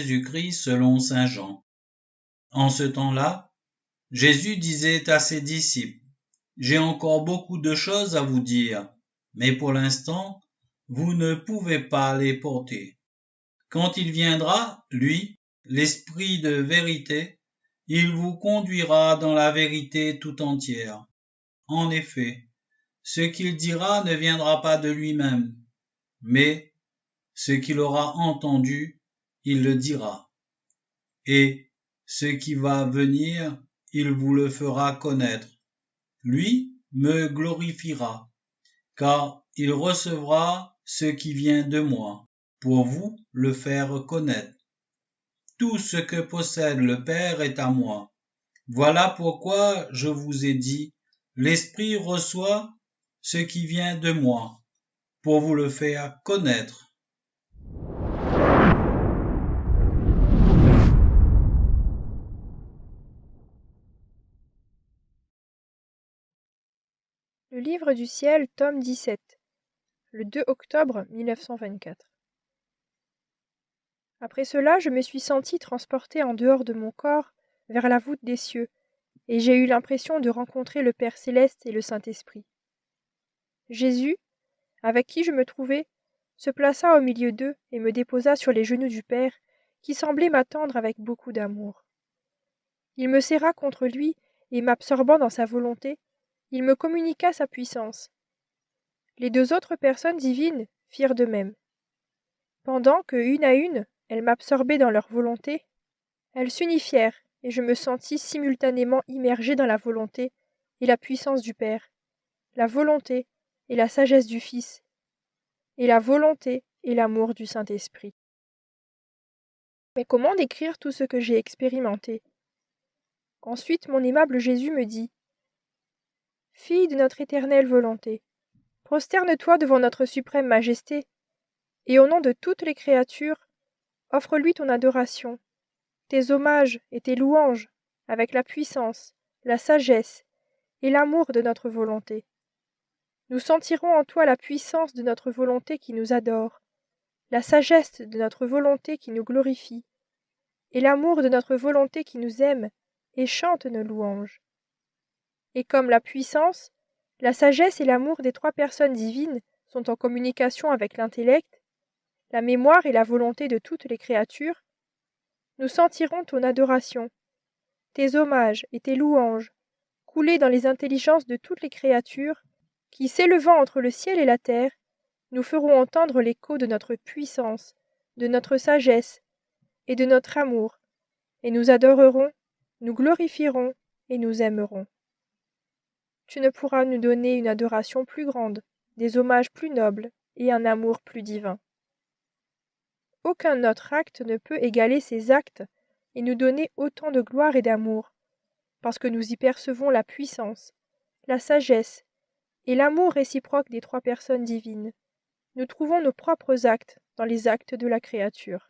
Jésus-Christ selon saint Jean. En ce temps-là, Jésus disait à ses disciples, « J'ai encore beaucoup de choses à vous dire, mais pour l'instant, vous ne pouvez pas les porter. Quand il viendra, lui, l'Esprit de vérité, il vous conduira dans la vérité tout entière. En effet, ce qu'il dira ne viendra pas de lui-même, mais ce qu'il aura entendu, il le dira. Et ce qui va venir, il vous le fera connaître. Lui me glorifiera, car il recevra ce qui vient de moi, pour vous le faire connaître. Tout ce que possède le Père est à moi. Voilà pourquoi je vous ai dit, l'Esprit reçoit ce qui vient de moi, pour vous le faire connaître. Le livre du ciel, tome 17, le 2 octobre 1924. Après cela, je me suis sentie transportée en dehors de mon corps vers la voûte des cieux, et j'ai eu l'impression de rencontrer le Père céleste et le Saint-Esprit. Jésus, avec qui je me trouvais, se plaça au milieu d'eux et me déposa sur les genoux du Père, qui semblait m'attendre avec beaucoup d'amour. Il me serra contre lui, et m'absorbant dans sa volonté, il me communiqua sa puissance. Les deux autres personnes divines firent de même. Pendant que, une à une, elles m'absorbaient dans leur volonté, elles s'unifièrent, et je me sentis simultanément immergée dans la volonté et la puissance du Père, la volonté et la sagesse du Fils, et la volonté et l'amour du Saint-Esprit. Mais comment décrire tout ce que j'ai expérimenté? Ensuite, mon aimable Jésus me dit, « Fille de notre éternelle volonté, prosterne-toi devant notre suprême majesté, et au nom de toutes les créatures, offre-lui ton adoration, tes hommages et tes louanges, avec la puissance, la sagesse et l'amour de notre volonté. Nous sentirons en toi la puissance de notre volonté qui nous adore, la sagesse de notre volonté qui nous glorifie, et l'amour de notre volonté qui nous aime et chante nos louanges. Et comme la puissance, la sagesse et l'amour des trois personnes divines sont en communication avec l'intellect, la mémoire et la volonté de toutes les créatures, nous sentirons ton adoration, tes hommages et tes louanges couler dans les intelligences de toutes les créatures qui, s'élevant entre le ciel et la terre, nous feront entendre l'écho de notre puissance, de notre sagesse et de notre amour, et nous adorerons, nous glorifierons et nous aimerons. Tu ne pourras nous donner une adoration plus grande, des hommages plus nobles et un amour plus divin. Aucun autre acte ne peut égaler ces actes et nous donner autant de gloire et d'amour, parce que nous y percevons la puissance, la sagesse et l'amour réciproque des trois personnes divines. Nous trouvons nos propres actes dans les actes de la créature.